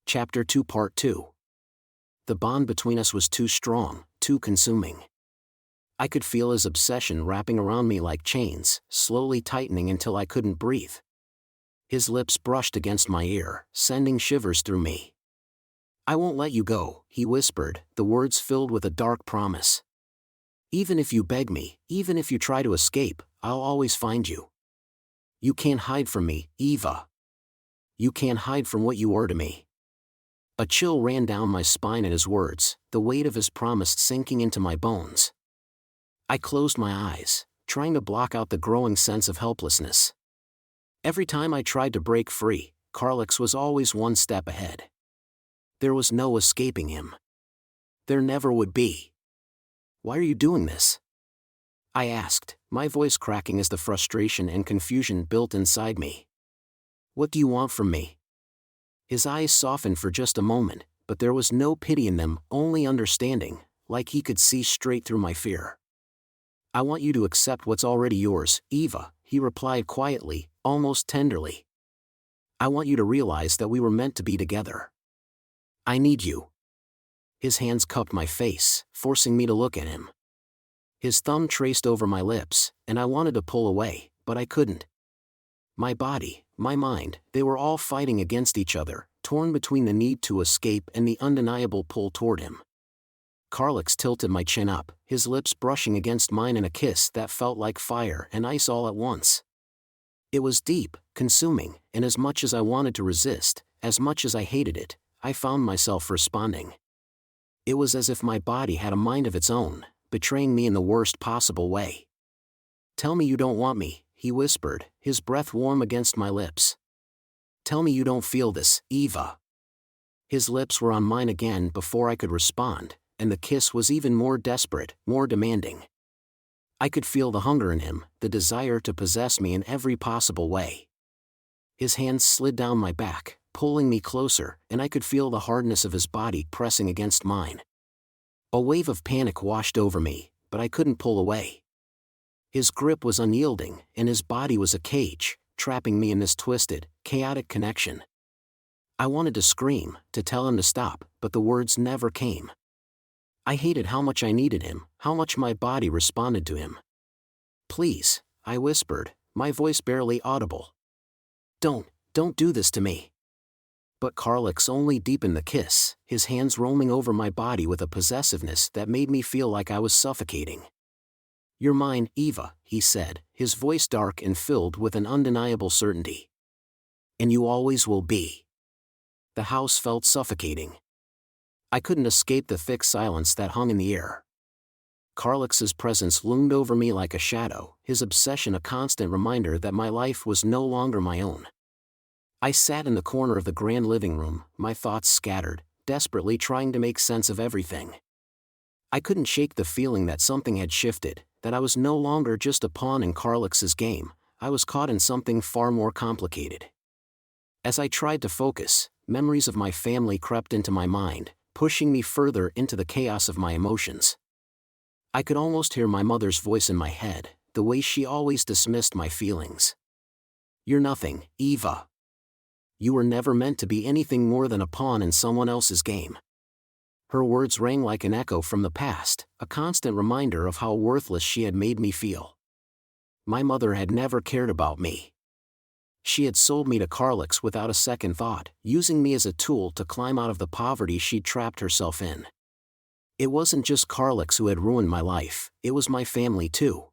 Chapter 2 Part 2. The bond between us was too strong, too consuming. I could feel his obsession wrapping around me like chains, slowly tightening until I couldn't breathe. His lips brushed against my ear, sending shivers through me. "I won't let you go," he whispered, the words filled with a dark promise. "Even if you beg me, even if you try to escape, I'll always find you. You can't hide from me, Eva. You can't hide from what you were to me." A chill ran down my spine at his words, the weight of his promise sinking into my bones. I closed my eyes, trying to block out the growing sense of helplessness. Every time I tried to break free, Carlix was always one step ahead. There was no escaping him. There never would be. "Why are you doing this?" I asked, my voice cracking as the frustration and confusion built inside me. "What do you want from me?" His eyes softened for just a moment, but there was no pity in them, only understanding, like he could see straight through my fear. "I want you to accept what's already yours, Eva," he replied quietly, almost tenderly. "I want you to realize that we were meant to be together. I need you." His hands cupped my face, forcing me to look at him. His thumb traced over my lips, and I wanted to pull away, but I couldn't. My body, my mind, they were all fighting against each other, torn between the need to escape and the undeniable pull toward him. Carlix tilted my chin up, his lips brushing against mine in a kiss that felt like fire and ice all at once. It was deep, consuming, and as much as I wanted to resist, as much as I hated it, I found myself responding. It was as if my body had a mind of its own, betraying me in the worst possible way. "Tell me you don't want me," he whispered, his breath warm against my lips. "Tell me you don't feel this, Eva." His lips were on mine again before I could respond, and the kiss was even more desperate, more demanding. I could feel the hunger in him, the desire to possess me in every possible way. His hands slid down my back, pulling me closer, and I could feel the hardness of his body pressing against mine. A wave of panic washed over me, but I couldn't pull away. His grip was unyielding, and his body was a cage, trapping me in this twisted, chaotic connection. I wanted to scream, to tell him to stop, but the words never came. I hated how much I needed him, how much my body responded to him. "Please," I whispered, my voice barely audible. Don't do this to me." But Carlix only deepened the kiss, his hands roaming over my body with a possessiveness that made me feel like I was suffocating. "You're mine, Eva," he said, his voice dark and filled with an undeniable certainty. "And you always will be." The house felt suffocating. I couldn't escape the thick silence that hung in the air. Carlix's presence loomed over me like a shadow, his obsession a constant reminder that my life was no longer my own. I sat in the corner of the grand living room, my thoughts scattered, desperately trying to make sense of everything. I couldn't shake the feeling that something had shifted, that I was no longer just a pawn in Carlix's game, I was caught in something far more complicated. As I tried to focus, memories of my family crept into my mind, pushing me further into the chaos of my emotions. I could almost hear my mother's voice in my head, the way she always dismissed my feelings. "You're nothing, Eva. You were never meant to be anything more than a pawn in someone else's game." Her words rang like an echo from the past, a constant reminder of how worthless she had made me feel. My mother had never cared about me. She had sold me to Carlix without a second thought, using me as a tool to climb out of the poverty she'd trapped herself in. It wasn't just Carlix who had ruined my life, it was my family too.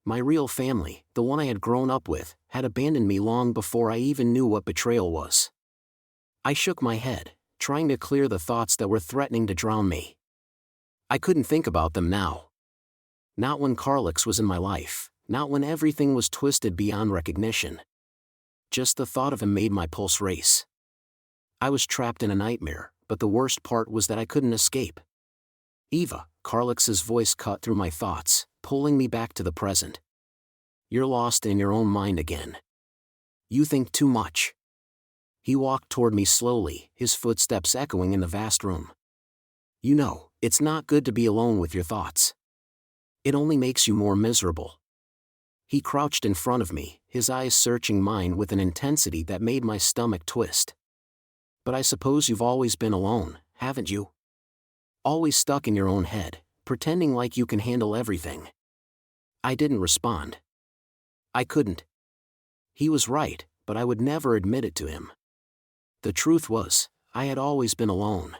My real family, the one I had grown up with, had abandoned me long before I even knew what betrayal was. I shook my head, trying to clear the thoughts that were threatening to drown me. I couldn't think about them now. Not when Carlix was in my life, not when everything was twisted beyond recognition. Just the thought of him made my pulse race. I was trapped in a nightmare, but the worst part was that I couldn't escape. "Eva," Carlix's voice cut through my thoughts, pulling me back to the present. "You're lost in your own mind again. You think too much." He walked toward me slowly, his footsteps echoing in the vast room. "You know, it's not good to be alone with your thoughts. It only makes you more miserable." He crouched in front of me, his eyes searching mine with an intensity that made my stomach twist. But I suppose you've always been alone, haven't you? Always stuck in your own head, pretending like you can handle everything. I didn't respond. I couldn't. He was right, but I would never admit it to him. The truth was, I had always been alone.